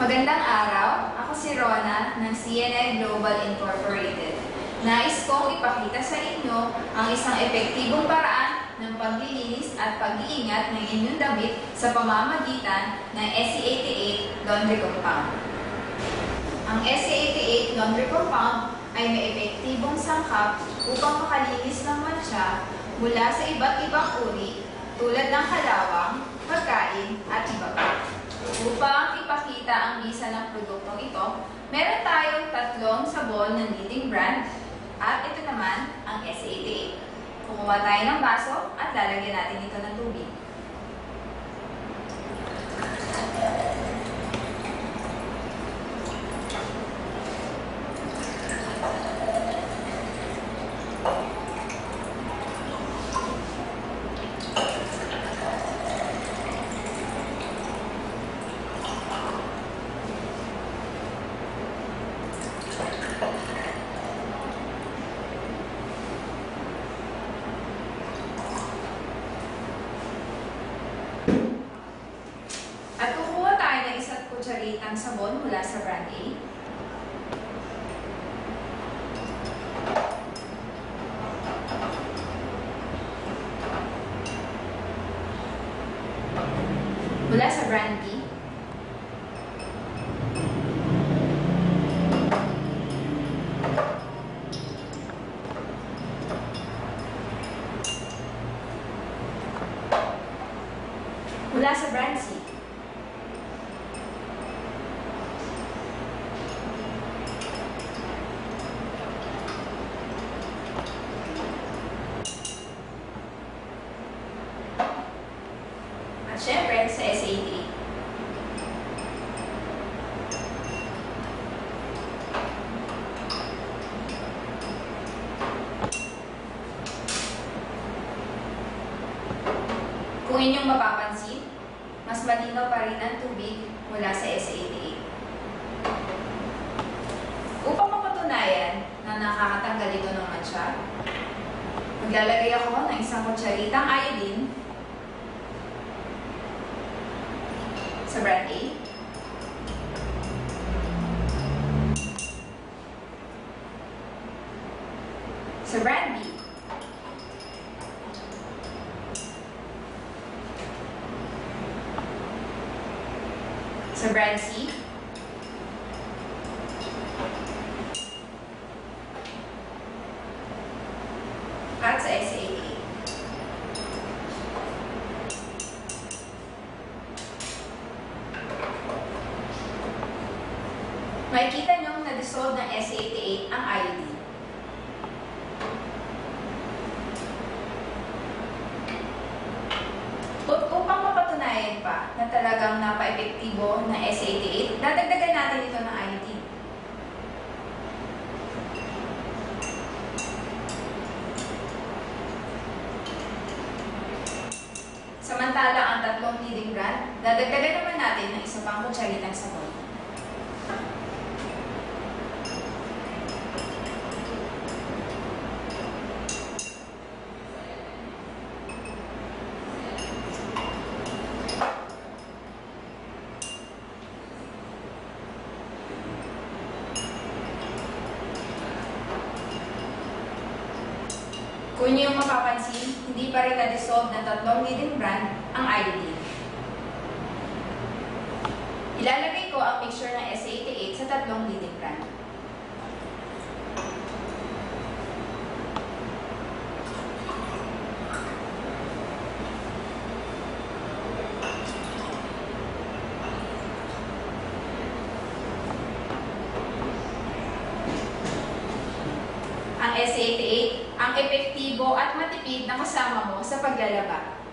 Magandang araw, ako si Rona ng CNN Global Incorporated. Nais kong ipakita sa inyo ang isang epektibong paraan ng paglilinis at pag-iingat ng inyong damit sa pamamagitan ng SC88 Laundry Compound. Ang SC88 Laundry Compound ay may epektibong sangkap upang makalinis ng mancha mula sa iba't ibang uri tulad ng kalawang, pagkain at iba pa. Upang ipakita ang bisa ng produktong ito, meron tayong tatlong sabon ng leading brand at ito naman ang SC88. Kumuha tayo ng baso at lalagyan natin ito ng tubig. At kukuha tayo ng isa't kutsaritang sabon mula sa brand A. Mula sa brand B. Mula sa brand C. At syempre, sa SC88. Kung inyong mapapansin, mas malinaw pa rin ang tubig mula sa SC88. Upang mapatunayan na nakakatanggal ito ng mancha, maglalagay ako ng isang kutsaritang iodine sa brand A. Sa brand B. Sa brand C. At sa SC88. Makikita niyong na-dissolve ng SC88 ang iodine. Upang mapatunayan pa na talagang napa-epektibo ng SC88, dadagdagan natin ito ng iodine. Samantala ang tatlong leading brand, dadagdagan naman natin ng isa pang kutsaritang sabon. Kung inyo yung mapapansin, hindi pa rin na-dissolve ng tatlong leading brand ang iodine. Ilalagay ko ang mixture ng SC88 sa tatlong leading brand. Ang SC88 ang epektibo at matipid na kasama mo sa paglalaba.